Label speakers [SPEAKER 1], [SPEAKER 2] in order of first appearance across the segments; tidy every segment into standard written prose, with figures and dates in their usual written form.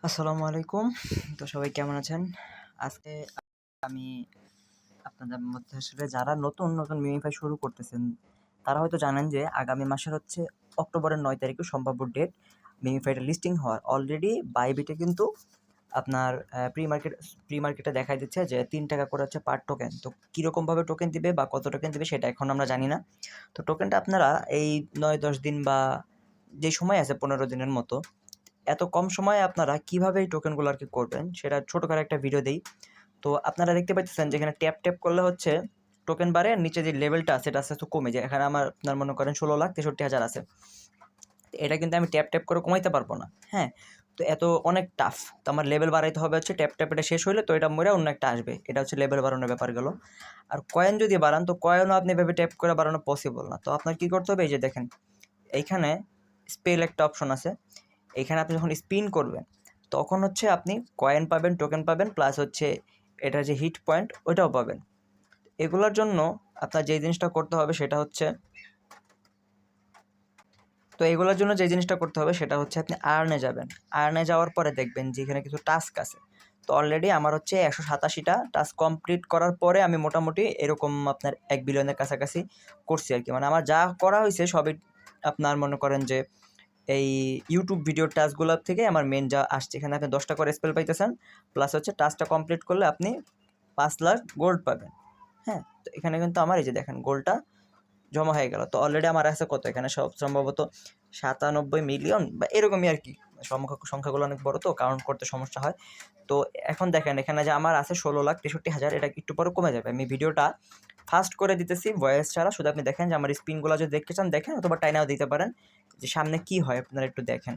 [SPEAKER 1] আসসালামু আলাইকুম। তো সবাই কেমন আছেন? আজকে আমি আপনাদের মধ্যে আসলে যারা নতুন মিমিফাই শুরু করতেছেন, তারা হয়তো জানেন যে আগামী মাসের হচ্ছে অক্টোবরের ৯ তারিখে সম্ভাব্য ডেট মিমিফাইটা লিস্টিং হওয়ার। অলরেডি বাইবিটে কিন্তু আপনার প্রি মার্কেটে দেখাই দিচ্ছে যে ৳৩ করে হচ্ছে পার টোকেন। তো কিরকমভাবে টোকেন দিবে বা কত টোকেন দিবে সেটা এখন আমরা জানি না। তো টোকেনটা আপনারা এই ৯-১০ দিন বা যে সময় আছে ১৫ দিনের মতো এত কম সময়ে আপনারা কিভাবে এই টোকেনগুলো আরকি করবেন সেটা ছোটখাটো একটা ভিডিও দেই। তো আপনারা দেখতে পাইতেছেন যে এখানে ট্যাপ করলে হচ্ছে টোকেন বাড়ে আর নিচে যে লেভেলটা আছে এটা আস্তে, আস্তে কমে যায়। এখানে আমার আপনার মনে করেন ১৬,৬৩,০০০ আছে। এটা কিন্তু আমি ট্যাপ করে কমাইতে পারবো না। হ্যাঁ? তো এত অনেক টাফ। তো আমার লেভেল বাড়াইতে হবে হচ্ছে ট্যাপ এটা শেষ হইলে তো এটা মইরা অন্য একটা আসবে। এটা হচ্ছে লেভেল বাড়ানোর ব্যাপার গেল। আর কয়েন যদি বাড়ান তো কয়েনও আপনি এভাবে ট্যাপ করে বাড়ানো পসিবল না। তো আপনার কি করতে হবে এই যে দেখেন এইখানে স্পেল একটা অপশন আছে। এখানে আপনি যখন স্পিন করবেন তখন হচ্ছে আপনি কয়েন পাবেন, টোকেন পাবেন প্লাস হচ্ছে এটার যে হিট পয়েন্ট ওইটাও পাবেন। এগুলোর জন্য আপনার যে জিনিসটা করতে হবে সেটা হচ্ছে এগুলোর জন্য যে জিনিসটা করতে হবে সেটা হচ্ছে আপনি আর্নে যাবেন। আর্নে যাওয়ার পরে দেখবেন যে এখানে কিছু টাস্ক আছে। তো অলরেডি আমার হচ্ছে ১৮৭টা টাস্ক কমপ্লিট করার পরে আমি মোটামুটি এরকম আপনার ১ বিলিয়নের কাছাকাছি করছি আরকি। মানে আমার যা করা হইছে সবই আপনার মনে করেন যে এই ইউটিউব ভিডিওর টাস্কগুলোর থেকে আমার মেইন যা আসছে এখানে আপনি ১০টা করে স্পেল পাইতেছেন। প্লাস হচ্ছে টাস্কটা কমপ্লিট করলে আপনি ৫,০০,০০০ গোল্ড পাবেন। হ্যাঁ? তো এখানে কিন্তু আমার এই যে দেখেন গোল্ডটা জমা হয়ে গেল। তো অলরেডি আমার আছে কত? এখানে সব সম্ভবত ৯৭ মিলিয়ন বা এরকমই আরকি। সংখ্যাগুলো অনেক বড় তো কাউন্ট করতে সমস্যা হয়। তো এখন দেখেন এখানে যে আমার আছে ১৬,৬৩,০০০ এটা একটু পরে কমে যাবে। আমি ভিডিওটা ফাস্ট করে দিতেছি ভয়েস ছাড়া। শুধু আপনি দেখেন যে আমার স্পিনগুলো যদি দেখতে চান দেখেন অথবা টাইনাও দিতে পারেন। যে সামনে কি হয় আপনারা একটু দেখেন।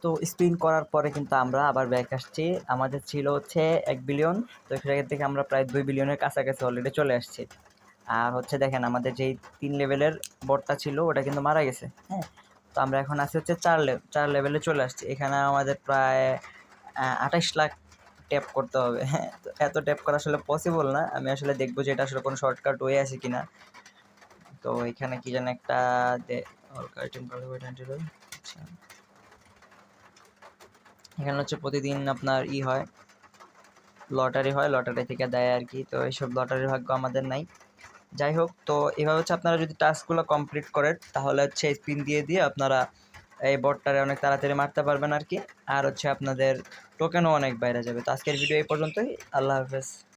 [SPEAKER 1] তো স্পিন করার পরে কিন্তু আমরা আবার ব্যাক আসছি। আমাদের ছিল হচ্ছে ১ বিলিয়ন। তো সেখান থেকে আমরা প্রায় ২ বিলিয়নের কাছাকাছি অলরেডি চলে আসছি। আর হচ্ছে দেখেন আমাদের যেই ৩ লেভেলের বটটা ছিল ওটা কিন্তু মারা গেছে। হ্যাঁ? তো আমরা এখন আছি হচ্ছে ৪ লেভেলে চলে আসছি। এখানে আমাদের প্রায় ২৮,০০,০০০ ট্যাপ করতে হবে। হ্যাঁ? তো এত ট্যাপ করা আসলে পসিবল না। আমি আসলে দেখব যে এটা আসলে কোনো শর্টকাট ওয়ে আছে কিনা। তো এখানে কি যেন একটা অল কারেক্টিং আচ্ছা। এখানে হচ্ছে প্রতিদিন আপনার লটারি হয়, লটারি থেকে দেয় আরকি। তো এইসব লটারির ভাগ্য আমাদের নাই। যাই হোক, তো এভাবে হচ্ছে আপনারা যদি টাস্কগুলো কমপ্লিট করেন তাহলে হচ্ছে স্পিন দিয়ে আপনারা এই বটটারে অনেক তাড়াতাড়ি মারতে পারবেন আরকি। আর হচ্ছে আপনাদের টোকেনও অনেক বাইরে যাবে। তো আজকের ভিডিও এই পর্যন্তই। আল্লাহ হাফেজ।